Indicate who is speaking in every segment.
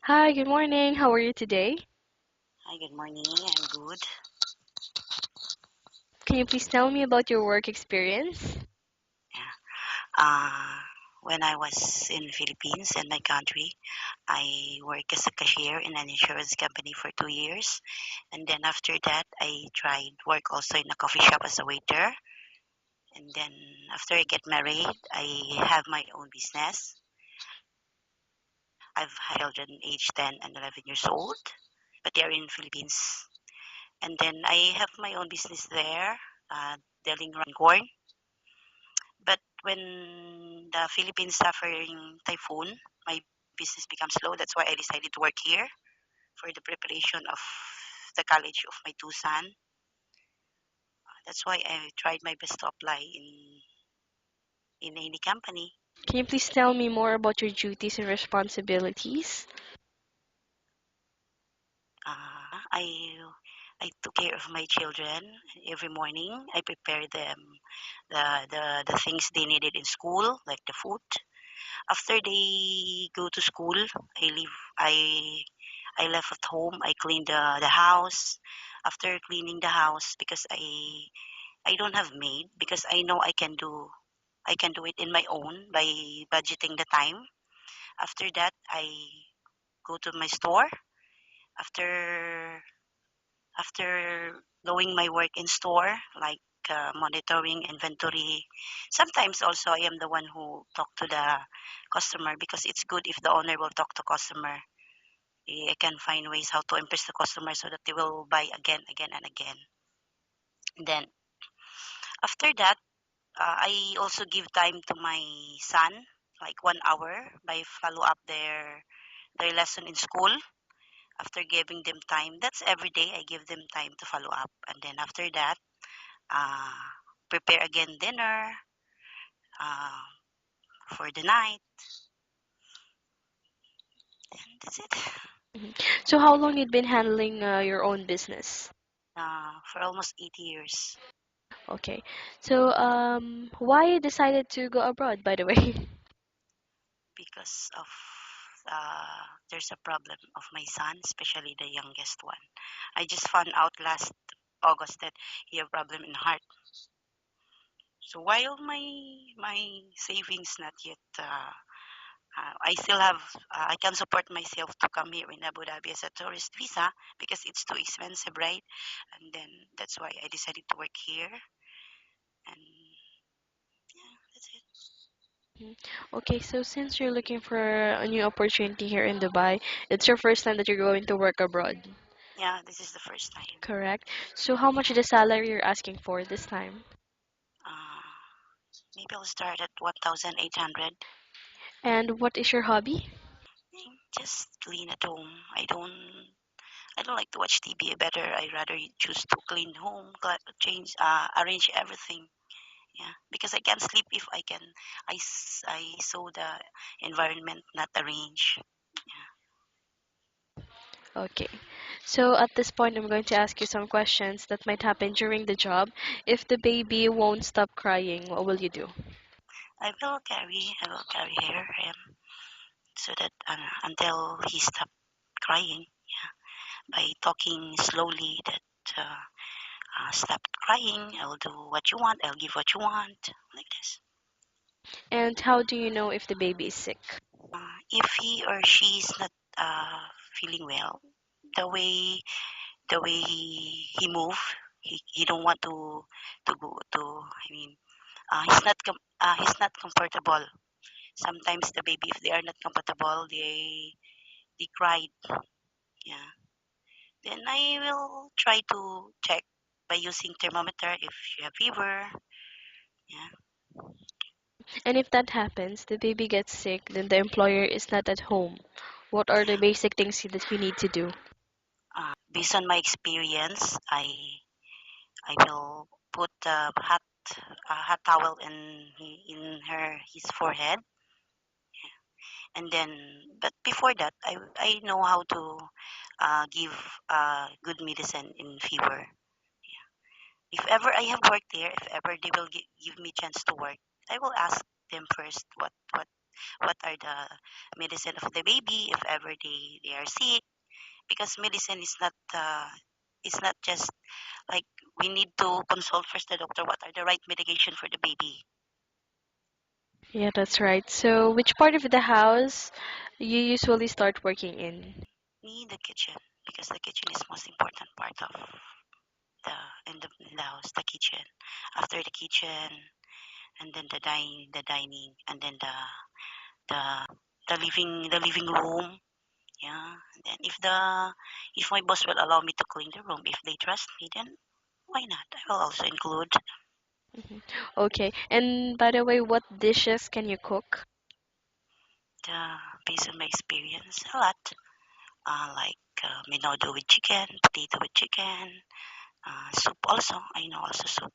Speaker 1: Hi, good morning. How are you today?
Speaker 2: Hi, good morning. I'm good.
Speaker 1: Can you please tell me about your work experience?
Speaker 2: Yeah. Uh, when I was in Philippines in my country, I worked as a cashier in an insurance company for 2 years, and then after that, I tried work also in a coffee shop as a waiter. And then after I get married, I have my own business. I've had children aged 10 and 11 years old, but they are in Philippines. And then I have my own business there, dealing around corn. But when the Philippines suffering typhoon, my business becomes slow. That's why I decided to work here for the preparation of the college of my two sons. That's why I tried my best to apply in any company.
Speaker 1: Can you please tell me more about your duties and responsibilities?
Speaker 2: I took care of my children every morning. I prepare them the things they needed in school, like the food. After they go to school, I leave. I left at home. I clean the house. After cleaning the house, because I don't have maid, because I know I can do it in my own by budgeting the time. After that, I go to my store. After doing my work in store, like monitoring inventory. Sometimes also I am the one who talk to the customer, because it's good if the owner will talk to customer. I can find ways how to impress the customer so that they will buy again, again, and again. And then after that, I also give time to my son, like 1 hour, by follow up their lesson in school. After giving them time, that's every day I give them time to follow up. And then after that, uh, prepare again dinner uh, for the night. And that's it.
Speaker 1: Mhm. So how long you'd been handling your own business?
Speaker 2: For almost 8 years,
Speaker 1: Okay. So why you decided to go abroad, by the way?
Speaker 2: because of there's a problem of my son, especially the youngest one. I just found out last August that he have problem in heart. So while my savings not yet, I still have, I can support myself to come here in Abu Dhabi as a tourist visa, because it's too expensive, right? And then that's why I decided to work here. And yeah, that's it.
Speaker 1: Mhm. Okay, so since you're looking for a new opportunity here in Dubai, it's your first time that you're going to work abroad,
Speaker 2: Yeah, this is the first time.
Speaker 1: correct? So how much the salary you're asking for this time?
Speaker 2: Uh, Maybe I'll start at 1,800.
Speaker 1: And what is your hobby?
Speaker 2: Just clean at home. I don't like to watch TV. Better, I rather choose to clean home, change, arrange everything. Yeah, because I can't sleep if I saw the environment not arranged. Yeah.
Speaker 1: Okay. So at this point, I'm going to ask you some questions that might happen during the job. If the baby won't stop crying, what will you do?
Speaker 2: I will carry him so that until he stop crying, by talking slowly that stop crying. I'll do what you want. I'll give what you want, like this.
Speaker 1: And how do you know if the baby is sick?
Speaker 2: If he or she is not feeling well, the way he move, he don't want to go to. I mean, he's not comfortable. Sometimes the baby, if they are not comfortable, they cried. Yeah. Then I will try to check by using thermometer if you have fever. Yeah.
Speaker 1: And if that happens, the baby gets sick, then the employer is not at home. What are the
Speaker 2: Yeah.
Speaker 1: basic things that you need to do?
Speaker 2: Based on my experience, I will put a hot towel in his forehead, and then, but before that, I know how to give good medicine in fever. If ever I have worked there, if ever they will give me chance to work, I will ask them first what are the medicine of the baby if ever they are sick, because medicine is not just like we need to consult first the doctor what are the right medication for the baby.
Speaker 1: Yeah, that's right. So, which part of the house you usually start working in?
Speaker 2: Me, the kitchen, because the kitchen is most important part of in the house, the kitchen. After the kitchen, and then the dining, and then the the living room. Yeah. And then if my boss will allow me to clean the room, if they trust me, then why not? I will also include
Speaker 1: Mhm. Okay. And by the way, what dishes can you cook?
Speaker 2: the based on my experience a lot. Like menudo with chicken, potato with chicken, soup also. I know also soup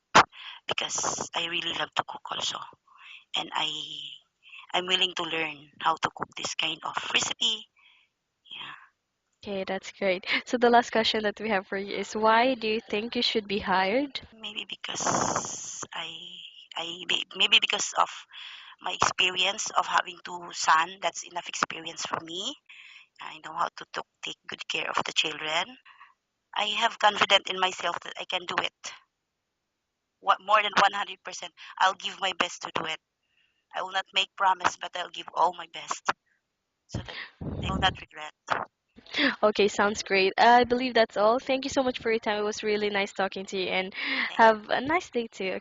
Speaker 2: because I really love to cook also, and I'm willing to learn how to cook this kind of recipe. Yeah,
Speaker 1: Okay, that's great. So the last question that we have for you is why do you think you should be hired?
Speaker 2: maybe because maybe because of my experience of having two sons. That's enough experience for me. I know how to take good care of the children. I have confidence in myself that I can do it. What more than 100%. I'll give my best to do it. I will not make promise, but I'll give all my best so that they will not regret.
Speaker 1: Okay, sounds great. I believe that's all. Thank you so much for your time. It was really nice talking to you and
Speaker 2: Thank
Speaker 1: have a nice day too.